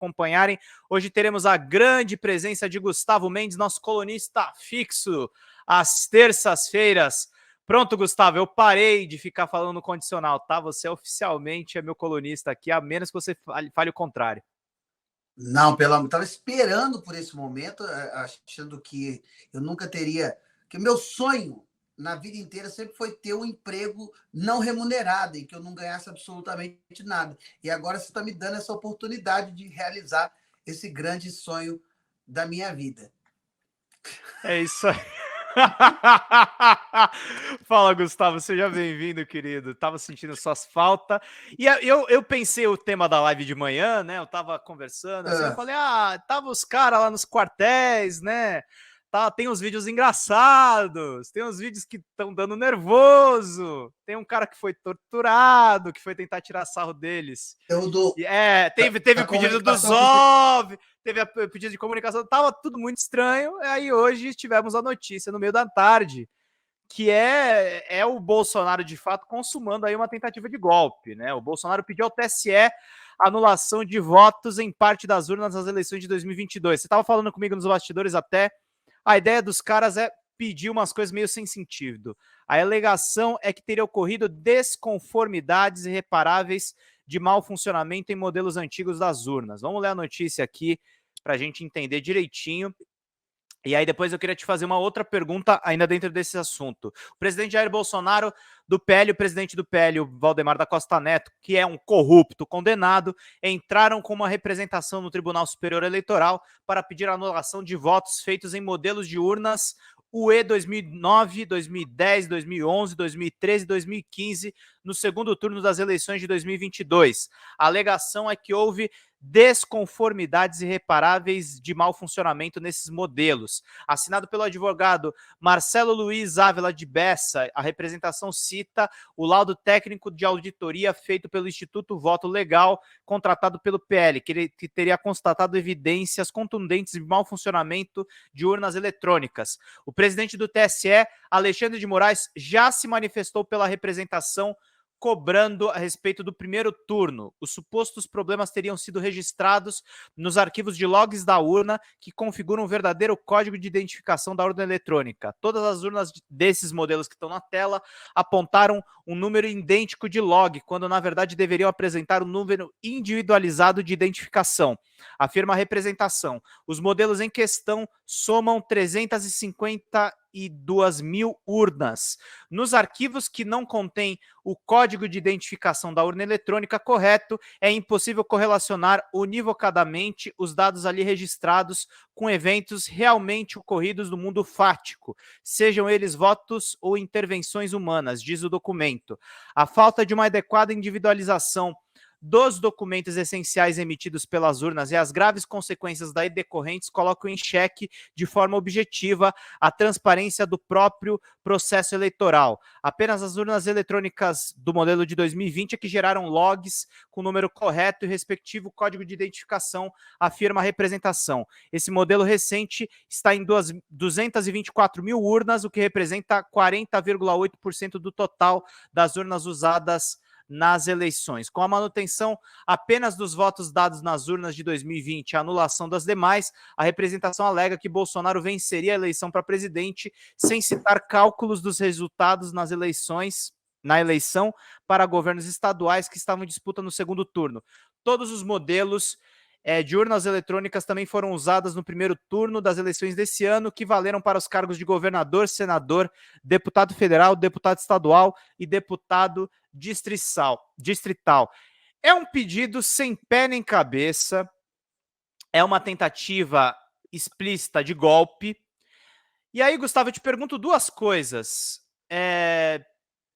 acompanharem. Hoje teremos a grande presença de Gustavo Mendes, nosso colunista fixo, às terças-feiras. Pronto, Gustavo, eu parei de ficar falando no condicional, tá? Você oficialmente é meu colunista aqui, a menos que você fale o contrário. Não, pelo amor, estava esperando por esse momento, achando que eu nunca teria. Que o meu sonho na vida inteira sempre foi ter um emprego não remunerado, em que eu não ganhasse absolutamente nada. E agora você está me dando essa oportunidade de realizar esse grande sonho da minha vida. É isso aí. Fala, Gustavo, seja bem-vindo, querido. Tava sentindo suas faltas. E eu pensei o tema da live de manhã, né? Eu tava conversando assim, eu falei, tava os caras lá nos quartéis, né? Tá, tem uns vídeos engraçados, tem uns vídeos que estão dando nervoso, tem um cara que foi torturado, que foi tentar tirar sarro deles. Teve o pedido do Zov, teve o pedido de comunicação, tava tudo muito estranho. Aí hoje tivemos a notícia no meio da tarde, que é o Bolsonaro de fato consumando aí uma tentativa de golpe, né? O Bolsonaro pediu ao TSE anulação de votos em parte das urnas nas eleições de 2022. Você estava falando comigo nos bastidores até. A ideia dos caras é pedir umas coisas meio sem sentido. A alegação é que teria ocorrido desconformidades irreparáveis de mau funcionamento em modelos antigos das urnas. Vamos ler a notícia aqui para a gente entender direitinho. E aí depois eu queria te fazer uma outra pergunta ainda dentro desse assunto. O presidente Jair Bolsonaro do PL, o presidente do PL, o Valdemar da Costa Neto, que é um corrupto condenado, entraram com uma representação no Tribunal Superior Eleitoral para pedir a anulação de votos feitos em modelos de urnas UE 2009, 2010, 2011, 2013 e 2015 no segundo turno das eleições de 2022. A alegação é que houve desconformidades irreparáveis de mau funcionamento nesses modelos. Assinado pelo advogado Marcelo Luiz Ávila de Bessa, a representação cita o laudo técnico de auditoria feito pelo Instituto Voto Legal, contratado pelo PL, que teria constatado evidências contundentes de mau funcionamento de urnas eletrônicas. O presidente do TSE, Alexandre de Moraes, já se manifestou pela representação, cobrando a respeito do primeiro turno. Os supostos problemas teriam sido registrados nos arquivos de logs da urna, que configuram um verdadeiro código de identificação da urna eletrônica. Todas as urnas desses modelos que estão na tela apontaram um número idêntico de log, quando na verdade deveriam apresentar um número individualizado de identificação. Afirma a representação. Os modelos em questão somam 352 mil urnas. Nos arquivos que não contêm o código de identificação da urna eletrônica correto, é impossível correlacionar univocadamente os dados ali registrados com eventos realmente ocorridos no mundo fático, sejam eles votos ou intervenções humanas, diz o documento. A falta de uma adequada individualização dos documentos essenciais emitidos pelas urnas e as graves consequências daí decorrentes colocam em xeque de forma objetiva a transparência do próprio processo eleitoral. Apenas as urnas eletrônicas do modelo de 2020 é que geraram logs com o número correto e respectivo código de identificação, afirma a representação. Esse modelo recente está em 224 mil urnas, o que representa 40,8% do total das urnas usadas nas eleições. Com a manutenção apenas dos votos dados nas urnas de 2020 e a anulação das demais, a representação alega que Bolsonaro venceria a eleição para presidente sem citar cálculos dos resultados na eleição para governos estaduais que estavam em disputa no segundo turno. Todos os modelos de urnas eletrônicas também foram usadas no primeiro turno das eleições desse ano, que valeram para os cargos de governador, senador, deputado federal, deputado estadual e deputado distrital. É um pedido sem pé nem cabeça, é uma tentativa explícita de golpe. E aí, Gustavo, eu te pergunto duas coisas.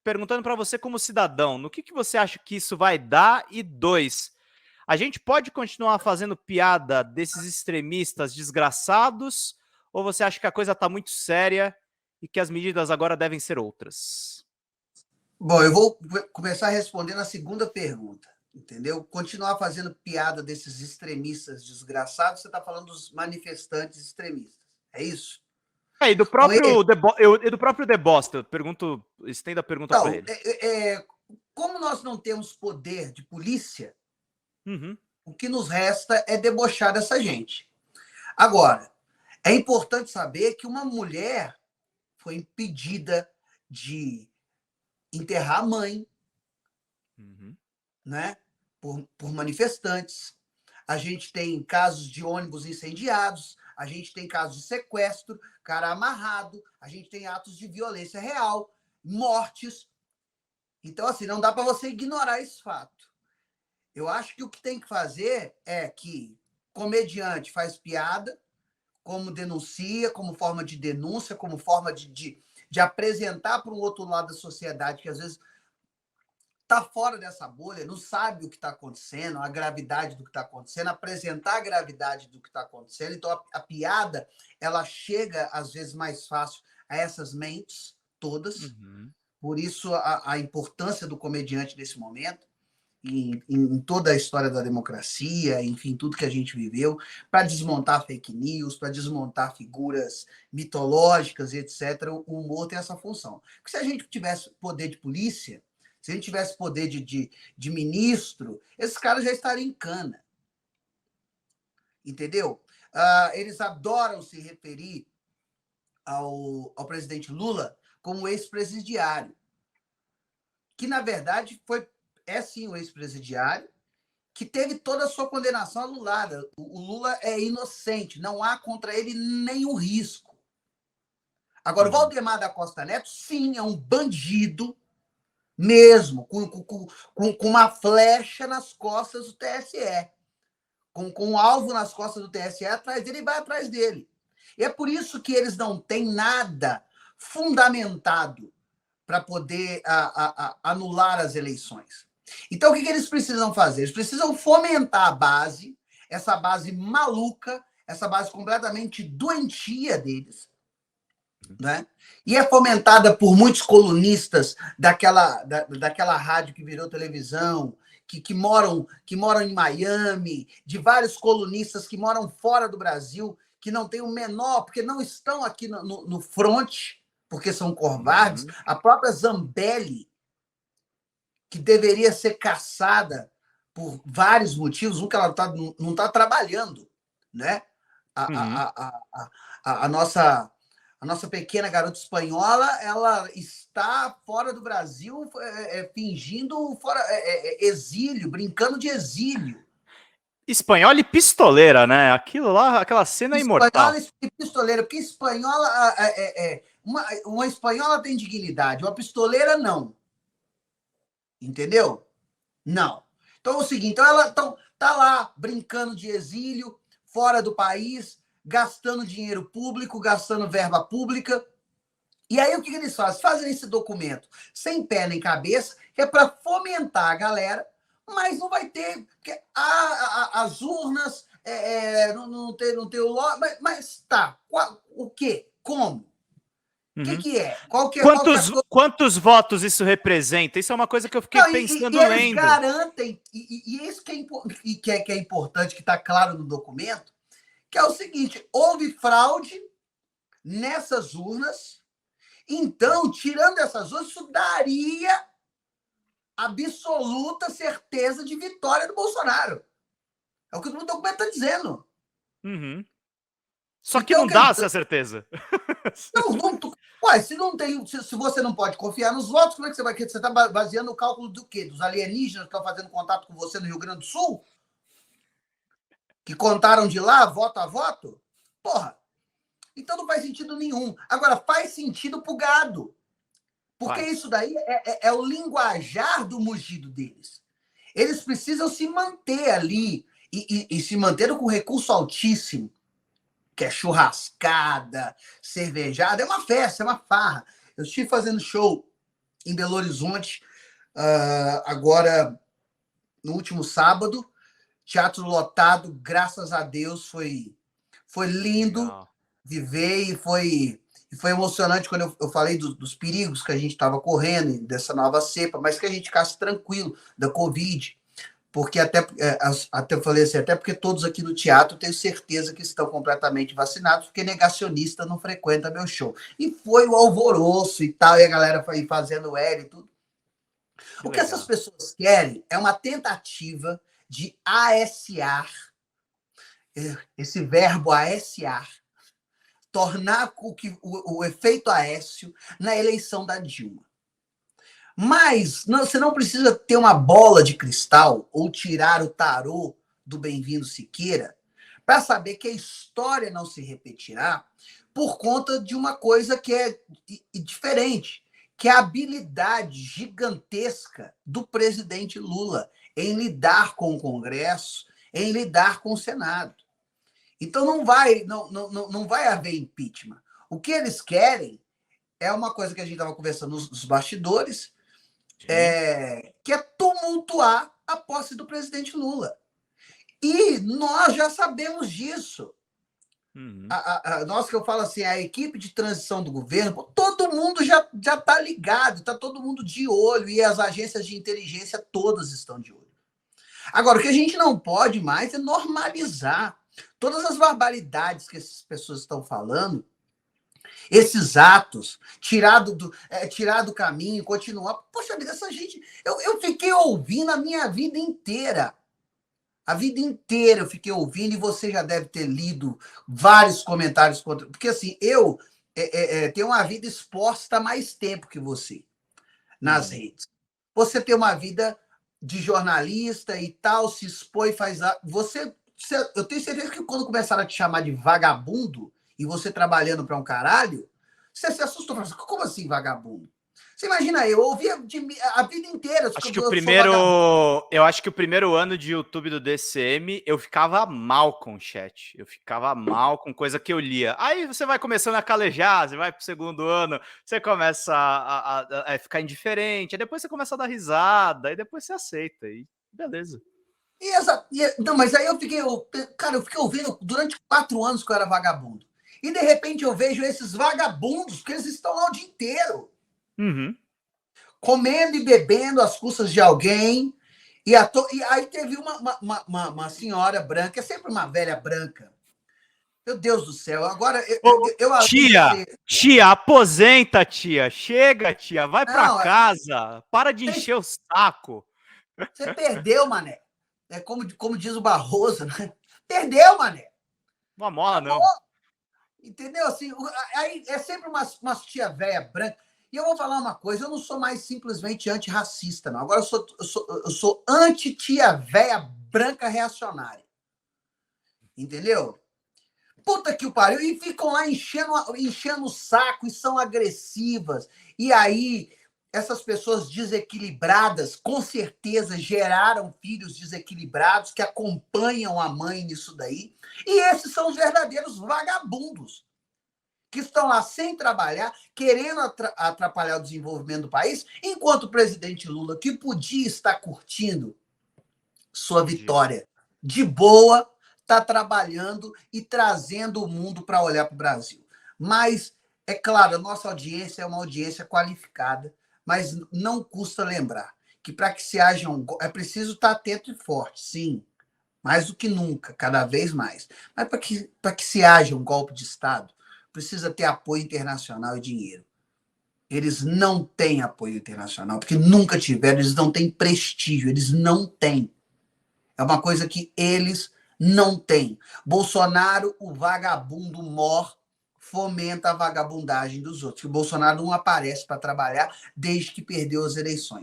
Perguntando para você como cidadão, no que você acha que isso vai dar? E dois, a gente pode continuar fazendo piada desses extremistas desgraçados? Ou você acha que a coisa está muito séria e que as medidas agora devem ser outras? Bom, eu vou começar respondendo a segunda pergunta, entendeu? Continuar fazendo piada desses extremistas desgraçados, você está falando dos manifestantes extremistas, é isso? E do próprio Debosta, eu pergunto, estendo a pergunta para ele. Como nós não temos poder de polícia, O que nos resta é debochar dessa gente. Agora, é importante saber que uma mulher foi impedida de enterrar a mãe, né? Por manifestantes. A gente tem casos de ônibus incendiados, a gente tem casos de sequestro, cara amarrado, a gente tem atos de violência real, mortes. Então, assim, não dá para você ignorar esse fato. Eu acho que o que tem que fazer é que comediante faz piada, como denuncia, como forma de denúncia, como forma de apresentar para um outro lado da sociedade que às vezes está fora dessa bolha, não sabe o que está acontecendo, a gravidade do que está acontecendo, apresentar a gravidade do que está acontecendo. Então, a piada, ela chega, às vezes, mais fácil a essas mentes todas. Por isso, a importância do comediante nesse momento, em toda a história da democracia, enfim, tudo que a gente viveu, para desmontar fake news, para desmontar figuras mitológicas e etc., o humor tem essa função. Porque se a gente tivesse poder de polícia, se a gente tivesse poder de ministro, esses caras já estariam em cana. Entendeu? Eles adoram se referir ao presidente Lula como ex-presidiário, que, na verdade, é sim o ex-presidiário, que teve toda a sua condenação anulada. O Lula é inocente, não há contra ele nenhum risco. Agora, o Valdemar da Costa Neto, sim, é um bandido mesmo, com uma flecha nas costas do TSE, com um alvo nas costas do TSE atrás dele e vai atrás dele. E é por isso que eles não têm nada fundamentado para poder anular as eleições. Então, o que eles precisam fazer? Eles precisam fomentar a base, essa base maluca, essa base completamente doentia deles, né? E é fomentada por muitos colunistas daquela rádio que virou televisão, que moram em Miami, de vários colunistas que moram fora do Brasil, que não têm o menor, porque não estão aqui no front, porque são covardes. A própria Zambelli, que deveria ser caçada por vários motivos, um que ela não está trabalhando, né? A nossa pequena garota espanhola, ela está fora do Brasil, fingindo exílio, brincando de exílio. Espanhola e pistoleira, né? Aquilo lá, aquela cena é imortal. Espanhola e pistoleira, porque espanhola, uma espanhola tem dignidade, uma pistoleira não. Entendeu? Não. Então é o seguinte, então ela tá lá brincando de exílio, fora do país, gastando dinheiro público, gastando verba pública. E aí o que eles fazem? Fazem esse documento sem pé nem cabeça, que é para fomentar a galera, mas não vai ter. Porque as urnas, não tem o lote, mas tá. O quê? Como? O que é? Qual que é quantos votos isso representa? Isso é uma coisa que eu fiquei pensando eles lendo. Garantem, e isso que é importante, que está claro no documento, que é o seguinte: houve fraude nessas urnas, então, tirando essas urnas, isso daria absoluta certeza de vitória do Bolsonaro. É o que o documento está dizendo. Só que então, não dá essa certeza. Ué, se você não pode confiar nos votos, como é que você vai? Você está baseando o cálculo do quê? Dos alienígenas que estão fazendo contato com você no Rio Grande do Sul? Que contaram de lá, voto a voto? Porra! Então não faz sentido nenhum. Agora, faz sentido pro gado. Porque isso daí é o linguajar do mugido deles. Eles precisam se manter ali e se manter com recurso altíssimo, que é churrascada, cervejada, é uma festa, é uma farra. Eu estive fazendo show em Belo Horizonte, agora no último sábado, teatro lotado, graças a Deus, foi lindo. Legal. Viver e foi emocionante quando eu falei dos perigos que a gente estava correndo, dessa nova cepa, mas que a gente ficasse tranquilo da Covid, porque até eu falei assim, até porque todos aqui no teatro tenho certeza que estão completamente vacinados, porque negacionista não frequenta meu show. E foi o alvoroço e tal, e a galera foi fazendo L e tudo. O que essas pessoas querem é uma tentativa de aessiar, esse verbo aessiar, tornar o efeito Aécio na eleição da Dilma. Mas você não precisa ter uma bola de cristal ou tirar o tarô do Bem-vindo Siqueira para saber que a história não se repetirá por conta de uma coisa que é diferente, que é a habilidade gigantesca do presidente Lula em lidar com o Congresso, em lidar com o Senado. Então não vai haver impeachment. O que eles querem é uma coisa que a gente estava conversando nos bastidores, que é tumultuar a posse do presidente Lula. E nós já sabemos disso. Nós que eu falo assim, a equipe de transição do governo, todo mundo já está ligado, está todo mundo de olho, e as agências de inteligência todas estão de olho. Agora, o que a gente não pode mais é normalizar todas as barbaridades que essas pessoas estão falando, esses atos, tirar do caminho, continuar. Poxa vida, essa gente... Eu fiquei ouvindo a minha vida inteira. A vida inteira eu fiquei ouvindo, e você já deve ter lido vários comentários contra. Porque, assim, eu tenho uma vida exposta há mais tempo que você nas redes. Você tem uma vida de jornalista e tal, se expõe, faz. Eu tenho certeza que quando começaram a te chamar de vagabundo, e você trabalhando para um caralho, você se assustou. Como assim vagabundo? Você imagina, eu ouvia a vida inteira. Eu acho que o primeiro ano de YouTube do DCM, eu ficava mal com o chat. Eu ficava mal com coisa que eu lia. Aí você vai começando a calejar, você vai pro segundo ano, você começa a ficar indiferente, aí depois você começa a dar risada, aí depois você aceita, e beleza. Não, mas aí eu fiquei ouvindo durante 4 anos que eu era vagabundo. E de repente eu vejo esses vagabundos, que eles estão lá o dia inteiro. Comendo e bebendo às custas de alguém. E aí teve uma senhora branca, é sempre uma velha branca. Meu Deus do céu, agora Tia, aposenta, tia. Chega, tia, vai pra casa. Para de encher o saco. Você perdeu, mané. É como diz o Barroso, né? Perdeu, mané. Uma mola, não. Entendeu? Assim, aí é sempre umas tia velha branca. E eu vou falar uma coisa, eu não sou mais simplesmente antirracista, não. Agora eu sou anti-tia véia branca reacionária. Entendeu? Puta que o pariu. E ficam lá enchendo o saco e são agressivas. E aí, essas pessoas desequilibradas, com certeza, geraram filhos desequilibrados que acompanham a mãe nisso daí. E esses são os verdadeiros vagabundos, que estão lá sem trabalhar, querendo atrapalhar o desenvolvimento do país, enquanto o presidente Lula, que podia estar curtindo sua vitória de boa, está trabalhando e trazendo o mundo para olhar para o Brasil. Mas, é claro, a nossa audiência é uma audiência qualificada, mas não custa lembrar que para que se haja é preciso estar atento e forte, sim, mais do que nunca, cada vez mais. Mas para que se haja um golpe de Estado, precisa ter apoio internacional e dinheiro. Eles não têm apoio internacional, porque nunca tiveram, eles não têm prestígio, eles não têm. É uma coisa que eles não têm. Bolsonaro, o vagabundo mor, fomenta a vagabundagem dos outros. O Bolsonaro não aparece para trabalhar desde que perdeu as eleições.